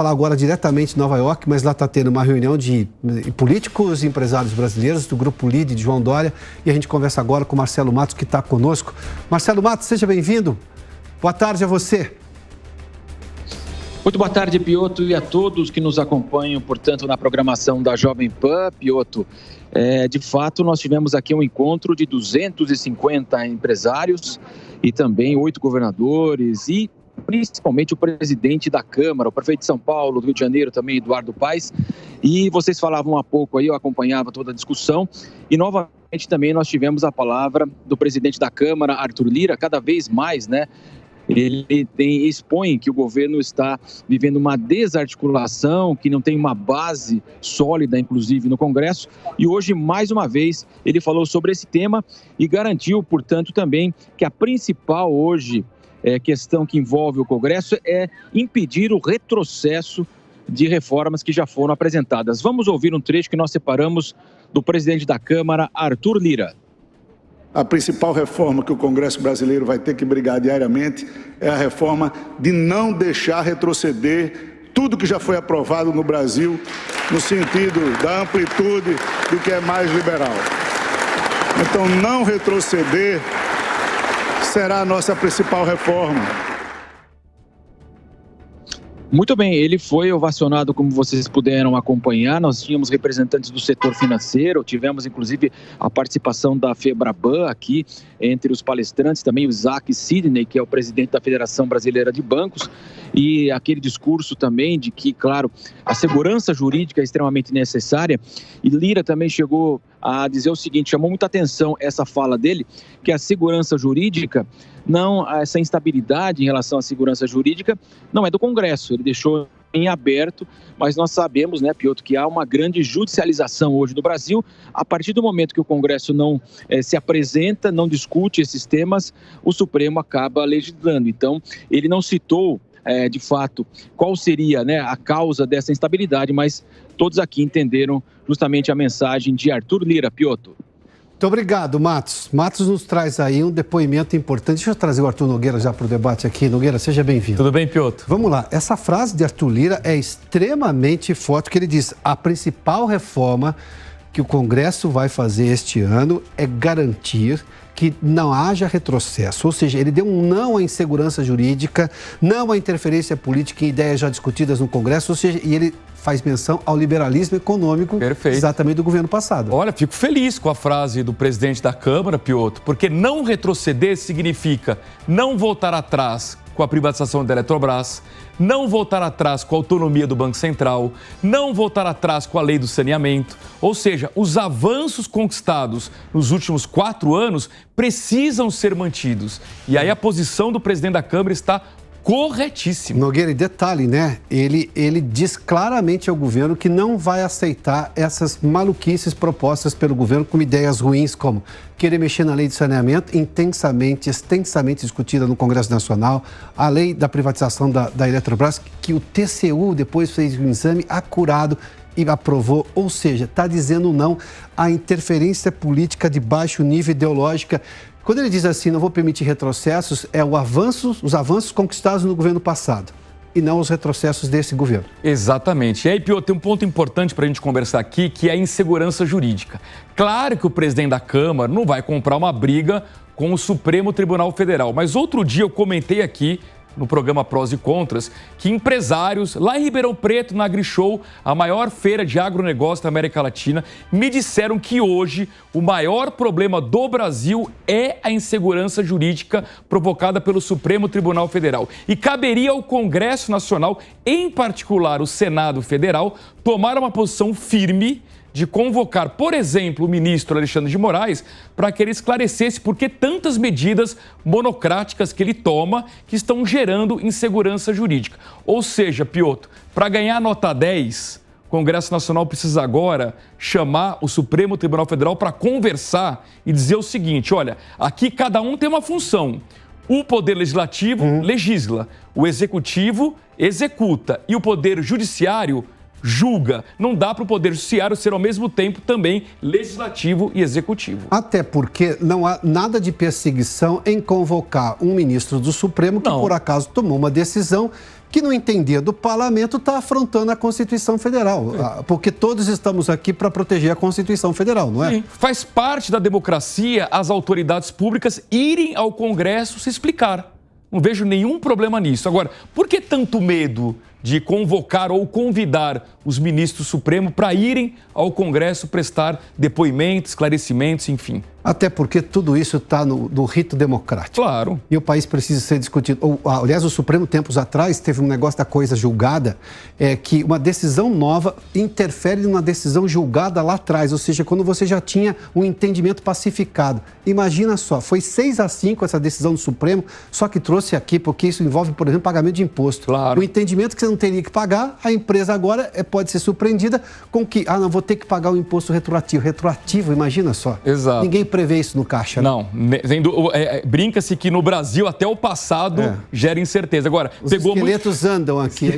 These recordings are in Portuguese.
Falar agora diretamente de Nova York, mas lá está tendo uma reunião de políticos e empresários brasileiros do Grupo LIDE de João Dória, e a gente conversa agora com Marcelo Matos, que está conosco. Marcelo Matos, seja bem-vindo. Boa tarde a você. Muito boa tarde, Piotr, e a todos que nos acompanham, portanto, na programação da Jovem Pan. Piotr, de fato, nós tivemos aqui um encontro de 250 empresários e também 8 governadores e principalmente o presidente da Câmara, o prefeito de São Paulo, do Rio de Janeiro também, Eduardo Paes. E vocês falavam há pouco aí, eu acompanhava toda a discussão. E novamente também nós tivemos a palavra do presidente da Câmara, Arthur Lira, cada vez mais, né? Ele expõe que o governo está vivendo uma desarticulação, que não tem uma base sólida, inclusive, no Congresso. E hoje, mais uma vez, ele falou sobre esse tema e garantiu, portanto, também que a principal hoje questão que envolve o Congresso é impedir o retrocesso de reformas que já foram apresentadas. Vamos ouvir um trecho que nós separamos do presidente da Câmara, Arthur Lira. A principal reforma que o Congresso brasileiro vai ter que brigar diariamente é a reforma de não deixar retroceder tudo que já foi aprovado no Brasil, no sentido da amplitude do que é mais liberal. Então, não retroceder será a nossa principal reforma. Muito bem, ele foi ovacionado, como vocês puderam acompanhar. Nós tínhamos representantes do setor financeiro, tivemos inclusive a participação da FEBRABAN aqui entre os palestrantes, também o Isaac Sidney, que é o presidente da Federação Brasileira de Bancos, e aquele discurso também de que, claro, a segurança jurídica é extremamente necessária. E Lira também chegou a dizer o seguinte, chamou muita atenção essa fala dele, que a segurança jurídica, essa instabilidade em relação à segurança jurídica não é do Congresso, ele deixou em aberto, mas nós sabemos, né, Piotr, que há uma grande judicialização hoje no Brasil. A partir do momento que o Congresso não se apresenta, não discute esses temas, o Supremo acaba legislando. Então, ele não citou, de fato, qual seria, né, a causa dessa instabilidade, mas todos aqui entenderam justamente a mensagem de Arthur Lira. Piotr. Muito obrigado, Matos. Matos nos traz aí um depoimento importante. Deixa eu trazer o Arthur Nogueira já para o debate aqui. Nogueira, seja bem-vindo. Tudo bem, Piotr? Vamos lá. Essa frase de Arthur Lira é extremamente forte, que ele diz: a principal reforma que o Congresso vai fazer este ano é garantir que não haja retrocesso. Ou seja, ele deu um não à insegurança jurídica, não à interferência política em ideias já discutidas no Congresso, ou seja, e ele faz menção ao liberalismo econômico. Perfeito. Exatamente do governo passado. Olha, fico feliz com a frase do presidente da Câmara, Piotr, porque não retroceder significa não voltar atrás com a privatização da Eletrobras, não voltar atrás com a autonomia do Banco Central, não voltar atrás com a lei do saneamento. Ou seja, os avanços conquistados nos últimos 4 anos precisam ser mantidos. E aí a posição do presidente da Câmara está corretíssimo. Nogueira, e detalhe, né? Ele diz claramente ao governo que não vai aceitar essas maluquices propostas pelo governo com ideias ruins como querer mexer na lei de saneamento, extensamente discutida no Congresso Nacional, a lei da privatização da Eletrobras, que o TCU depois fez um exame acurado e aprovou, ou seja, está dizendo não à interferência política de baixo nível ideológica. Quando ele diz assim, não vou permitir retrocessos, é os avanços conquistados no governo passado e não os retrocessos desse governo. Exatamente. E aí, Piotr, tem um ponto importante para a gente conversar aqui, que é a insegurança jurídica. Claro que o presidente da Câmara não vai comprar uma briga com o Supremo Tribunal Federal, mas outro dia eu comentei aqui no programa Prós e Contras, que empresários lá em Ribeirão Preto, na AgriShow, a maior feira de agronegócio da América Latina, me disseram que hoje o maior problema do Brasil é a insegurança jurídica provocada pelo Supremo Tribunal Federal. E caberia ao Congresso Nacional, em particular o Senado Federal, tomar uma posição firme de convocar, por exemplo, o ministro Alexandre de Moraes para que ele esclarecesse por que tantas medidas monocráticas que ele toma que estão gerando insegurança jurídica. Ou seja, Piotr, para ganhar nota 10, o Congresso Nacional precisa agora chamar o Supremo Tribunal Federal para conversar e dizer o seguinte, olha, aqui cada um tem uma função. O Poder Legislativo legisla, o Executivo executa e o Poder Judiciário julga. Não dá para o Poder Judiciário ser ao mesmo tempo também legislativo e executivo. Até porque não há nada de perseguição em convocar um ministro do Supremo que, por acaso, tomou uma decisão que no entender do parlamento está afrontando a Constituição Federal, porque todos estamos aqui para proteger a Constituição Federal, não é? Sim. Faz parte da democracia as autoridades públicas irem ao Congresso se explicar. Não vejo nenhum problema nisso. Agora, por que tanto medo de convocar ou convidar os ministros do Supremo para irem ao Congresso prestar depoimentos, esclarecimentos, enfim? Até porque tudo isso está no rito democrático. Claro. E o país precisa ser discutido. Aliás, o Supremo, tempos atrás, teve um negócio da coisa julgada, que uma decisão nova interfere numa decisão julgada lá atrás, ou seja, quando você já tinha um entendimento pacificado. Imagina só, foi 6-5 essa decisão do Supremo, só que trouxe aqui, porque isso envolve, por exemplo, pagamento de imposto. Claro. O entendimento que você não teria que pagar, a empresa agora pode ser surpreendida com que, não, vou ter que pagar o imposto retroativo. Retroativo, imagina só. Exato. Ninguém prevê isso no caixa, né? Não, brinca-se que no Brasil até o passado gera incerteza. Agora, os esqueletos andam aqui.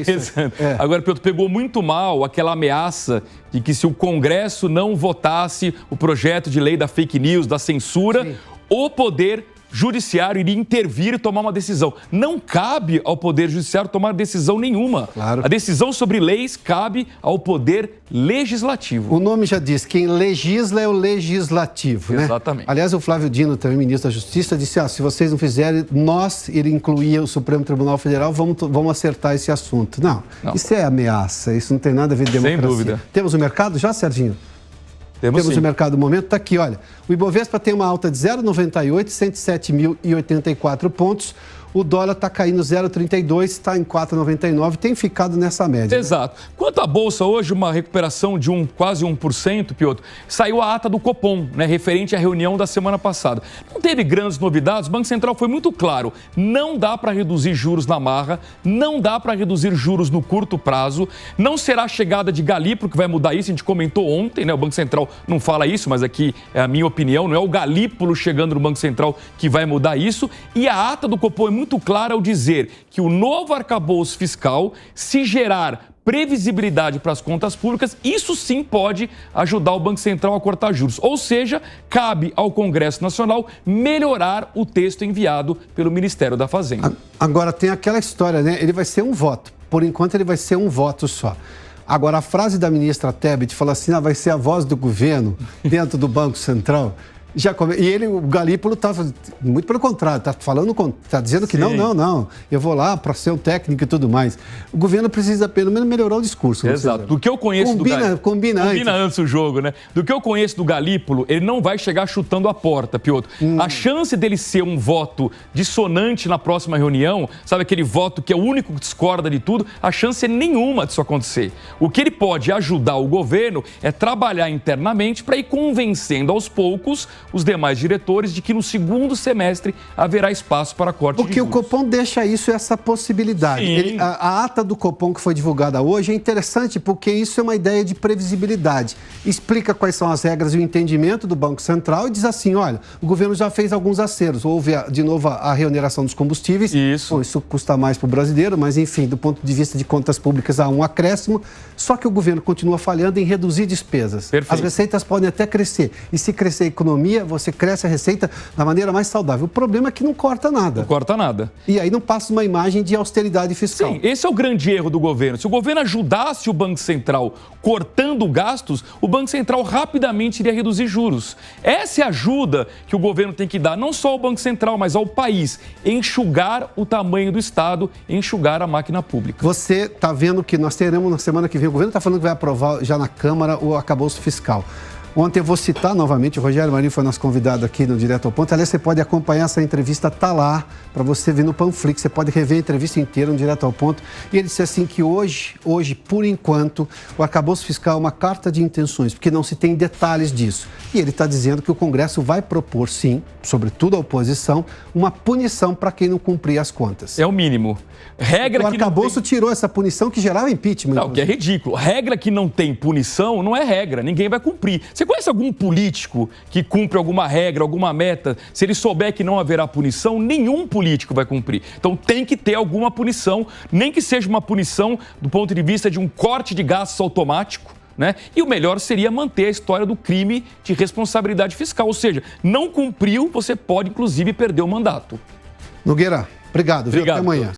Agora, Piotr, pegou muito mal aquela ameaça de que se o Congresso não votasse o projeto de lei da fake news, da censura, sim, o Poder Judiciário iria intervir e tomar uma decisão. Não cabe ao Poder Judiciário tomar decisão nenhuma. Claro. A decisão sobre leis cabe ao Poder Legislativo. O nome já diz, quem legisla é o Legislativo, né? Exatamente. Aliás, o Flávio Dino, também ministro da Justiça, disse, se vocês não fizerem, nós iremos incluir o Supremo Tribunal Federal, vamos acertar esse assunto. Não, isso é ameaça, isso não tem nada a ver com democracia. Sem dúvida. Temos o mercado já, Serginho? Temos o mercado do momento, está aqui, olha. O Ibovespa tem uma alta de 0,98, 107.084 pontos. O dólar está caindo 0,32, está em 4,99, tem ficado nessa média. Exato. Né? Quanto à Bolsa, hoje uma recuperação de quase 1%, Piotr. Saiu a ata do Copom, né, referente à reunião da semana passada. Não teve grandes novidades, o Banco Central foi muito claro. Não dá para reduzir juros na marra, não dá para reduzir juros no curto prazo, não será a chegada de Galípolo que vai mudar isso, a gente comentou ontem, né? O Banco Central não fala isso, mas aqui é a minha opinião, não é o Galípolo chegando no Banco Central que vai mudar isso. E a ata do Copom é muito clara ao dizer que o novo arcabouço fiscal, se gerar previsibilidade para as contas públicas, isso sim pode ajudar o Banco Central a cortar juros. Ou seja, cabe ao Congresso Nacional melhorar o texto enviado pelo Ministério da Fazenda. Agora, tem aquela história, né? Ele vai ser um voto. Por enquanto, ele vai ser um voto só. Agora, a frase da ministra Tebet fala assim, vai ser a voz do governo dentro do Banco Central. E ele, o Galípolo, está muito pelo contrário, está dizendo que não, eu vou lá para ser o técnico e tudo mais. O governo precisa pelo menos melhorar o discurso. Exato. Do que eu conheço do Galípolo. Combina antes o jogo, né? Do que eu conheço do Galípolo, ele não vai chegar chutando a porta, Piotr. A chance dele ser um voto dissonante na próxima reunião, sabe aquele voto que é o único que discorda de tudo, a chance é nenhuma disso acontecer. O que ele pode ajudar o governo é trabalhar internamente para ir convencendo aos poucos os demais diretores de que no segundo semestre haverá espaço para corte de juros. Porque o Copom deixa essa possibilidade. A ata do Copom que foi divulgada hoje é interessante porque isso é uma ideia de previsibilidade. Explica quais são as regras e o entendimento do Banco Central e diz assim, olha, o governo já fez alguns acertos. Houve, de novo, a reoneração dos combustíveis. Isso custa mais para o brasileiro, mas, enfim, do ponto de vista de contas públicas, há um acréscimo. Só que o governo continua falhando em reduzir despesas. Perfeito. As receitas podem até crescer. E se crescer a economia, você cresce a receita da maneira mais saudável. O problema é que não corta nada. Não corta nada. E aí não passa uma imagem de austeridade fiscal. Sim, esse é o grande erro do governo. Se o governo ajudasse o Banco Central cortando gastos, o Banco Central rapidamente iria reduzir juros. Essa é a ajuda que o governo tem que dar, não só ao Banco Central, mas ao país. Enxugar o tamanho do Estado, enxugar a máquina pública. Você está vendo que nós teremos na semana que vem, o governo está falando que vai aprovar já na Câmara o arcabouço fiscal. Ontem eu vou citar novamente, o Rogério Marinho foi nosso convidado aqui no Direto ao Ponto. Aliás, você pode acompanhar essa entrevista, está lá, para você ver no Panflix. Você pode rever a entrevista inteira no Direto ao Ponto. E ele disse assim que hoje, por enquanto, o arcabouço fiscal é uma carta de intenções, porque não se tem detalhes disso. E ele está dizendo que o Congresso vai propor, sim, sobretudo a oposição, uma punição para quem não cumprir as contas. É o mínimo. O arcabouço tirou essa punição que gerava impeachment. Não, que é ridículo. Regra que não tem punição não é regra, ninguém vai cumprir. Você conhece algum político que cumpre alguma regra, alguma meta? Se ele souber que não haverá punição, nenhum político vai cumprir. Então tem que ter alguma punição, nem que seja uma punição do ponto de vista de um corte de gastos automático, né? E o melhor seria manter a história do crime de responsabilidade fiscal. Ou seja, não cumpriu, você pode inclusive perder o mandato. Nogueira, obrigado. Até amanhã.